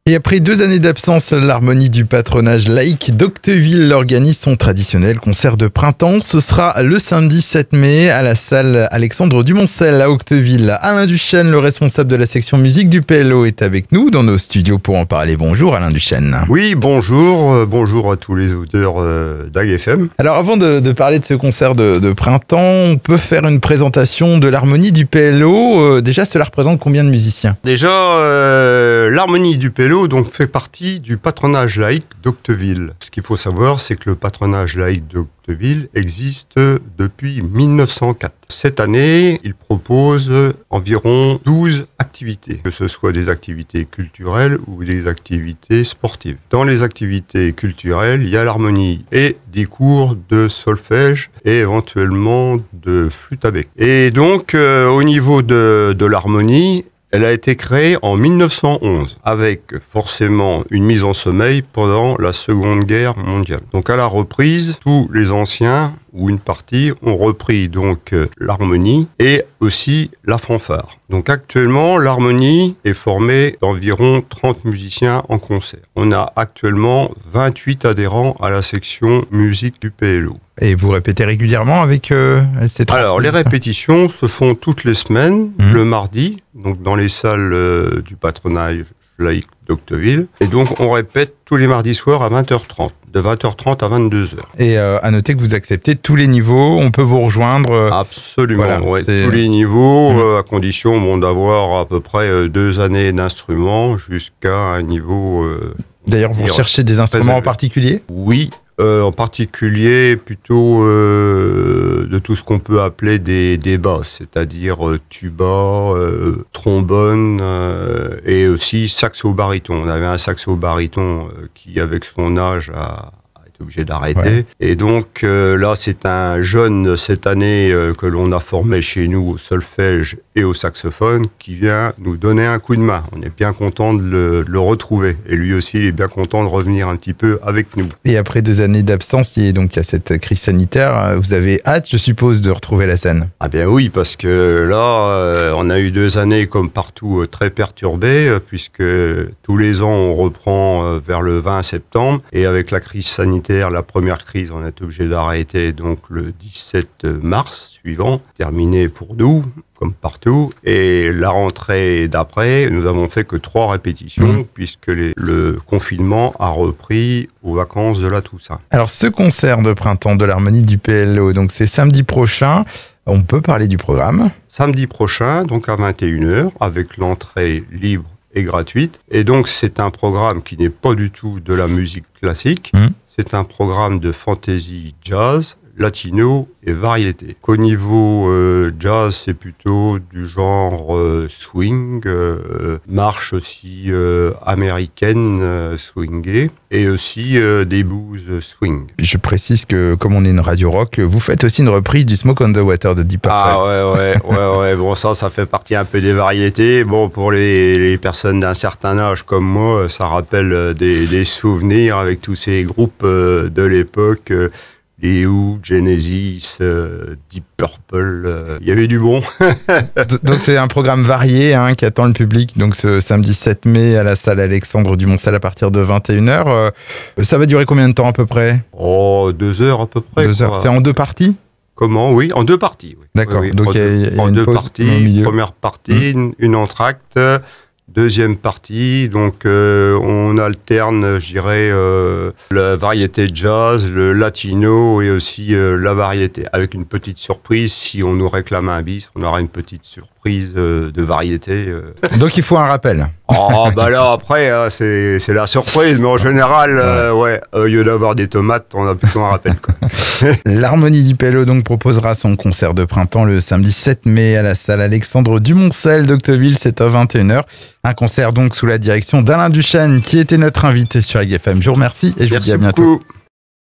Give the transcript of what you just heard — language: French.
Et après 2 années d'absence, l'harmonie du patronage laïque d'Octeville organise son traditionnel concert de printemps. Ce sera le samedi 7 mai à la salle Alexandre Dumoncel à Octeville. Alain Duchesne, le responsable de la section musique du PLO, est avec nous dans nos studios pour en parler. Bonjour Alain Duchesne. Oui, bonjour. Bonjour à tous les auditeurs d'AGFM. Alors avant de parler de ce concert de printemps, on peut faire une présentation de l'harmonie du PLO. Déjà, cela représente combien de musiciens ? Déjà, l'harmonie du PLO donc, fait partie du patronage laïque d'Octeville. Ce qu'il faut savoir, c'est que le patronage laïque d'Octeville existe depuis 1904. Cette année, il propose environ 12 activités, que ce soit des activités culturelles ou des activités sportives. Dans les activités culturelles, il y a l'harmonie et des cours de solfège et éventuellement de flûte à bec. Et donc, au niveau de l'harmonie, elle a été créée en 1911, avec forcément une mise en sommeil pendant la Seconde Guerre mondiale. Donc à la reprise, tous les anciens, ou une partie, ont repris donc l'harmonie et aussi la fanfare. Donc actuellement, l'harmonie est formée d'environ 30 musiciens en concert. On a actuellement 28 adhérents à la section musique du PLO. Et vous répétez régulièrement avec ces 30 Alors, les répétitions se font toutes les semaines, le mardi, donc dans les salles du patronage laïque d'Octeville. Et donc, on répète tous les mardis soirs à 20h30, de 20h30 à 22h. Et à noter que vous acceptez tous les niveaux, on peut vous rejoindre. Absolument, voilà, ouais, tous les niveaux, à condition d'avoir à peu près 2 années d'instruments jusqu'à un niveau... D'ailleurs, vous recherchez des instruments en particulier ? Oui. En particulier plutôt de tout ce qu'on peut appeler des basses, c'est-à-dire tuba, trombone et aussi saxo-baryton. On avait un saxo-baryton qui, avec son âge, a été obligé d'arrêter. Ouais. Et donc là, c'est un jeune cette année que l'on a formé chez nous au solfège et au saxophone qui vient nous donner un coup de main. On est bien content de le retrouver. Et lui aussi, il est bien content de revenir un petit peu avec nous. Et après 2 années d'absence, il y a cette crise sanitaire, vous avez hâte, je suppose, de retrouver la scène ? Ah bien oui, parce que là, on a eu 2 années comme partout très perturbées, puisque tous les ans, on reprend vers le 20 septembre. Et avec la crise sanitaire, la première crise, on est obligé d'arrêter donc le 17 mars suivant, terminé pour nous, comme partout. Et la rentrée d'après, nous avons fait que 3 répétitions, puisque le confinement a repris aux vacances de la Toussaint. Alors, ce concert de printemps de l'harmonie du PLO, donc c'est samedi prochain. On peut parler du programme ? Samedi prochain, donc à 21h, avec l'entrée libre et gratuite. Et donc, c'est un programme qui n'est pas du tout de la musique classique. C'est un programme de fantasy jazz, latino et variété. Qu'au niveau jazz, c'est plutôt du genre swing, marche aussi américaine swingée, et aussi des blues swing. Je précise que, comme on est une radio rock, vous faites aussi une reprise du Smoke on the Water de Deep Purple. Ah ouais. Bon, ça fait partie un peu des variétés. Bon, pour les personnes d'un certain âge comme moi, ça rappelle des souvenirs avec tous ces groupes de l'époque. Les Who, Genesis, Deep Purple, il y avait du bon. Donc c'est un programme varié qui attend le public. Donc ce samedi 7 mai à la salle Alexandre Dumoncel à partir de 21h. Ça va durer combien de temps à peu près ? 2 heures à peu près. 2 heures. C'est en 2 parties ? Comment ? Oui, en 2 parties. Oui. D'accord. Oui. Donc il y a en une 2 pause parties. Au milieu. Première partie, une entracte. Deuxième partie, donc on alterne, je dirais, la variété jazz, le latino et aussi la variété. Avec une petite surprise, si on nous réclame un bis, on aura une petite surprise de variété. Donc il faut un rappel. Oh, bah là, après, c'est la surprise, mais en général, au lieu d'avoir des tomates, on a plutôt un rappel, quoi. L'harmonie du PLO donc proposera son concert de printemps le samedi 7 mai à la salle Alexandre Dumoncel d'Octeville, c'est à 21h. Un concert donc sous la direction d'Alain Duchesne qui était notre invité sur AGFM. Je vous remercie et je vous dis à bientôt. Merci beaucoup.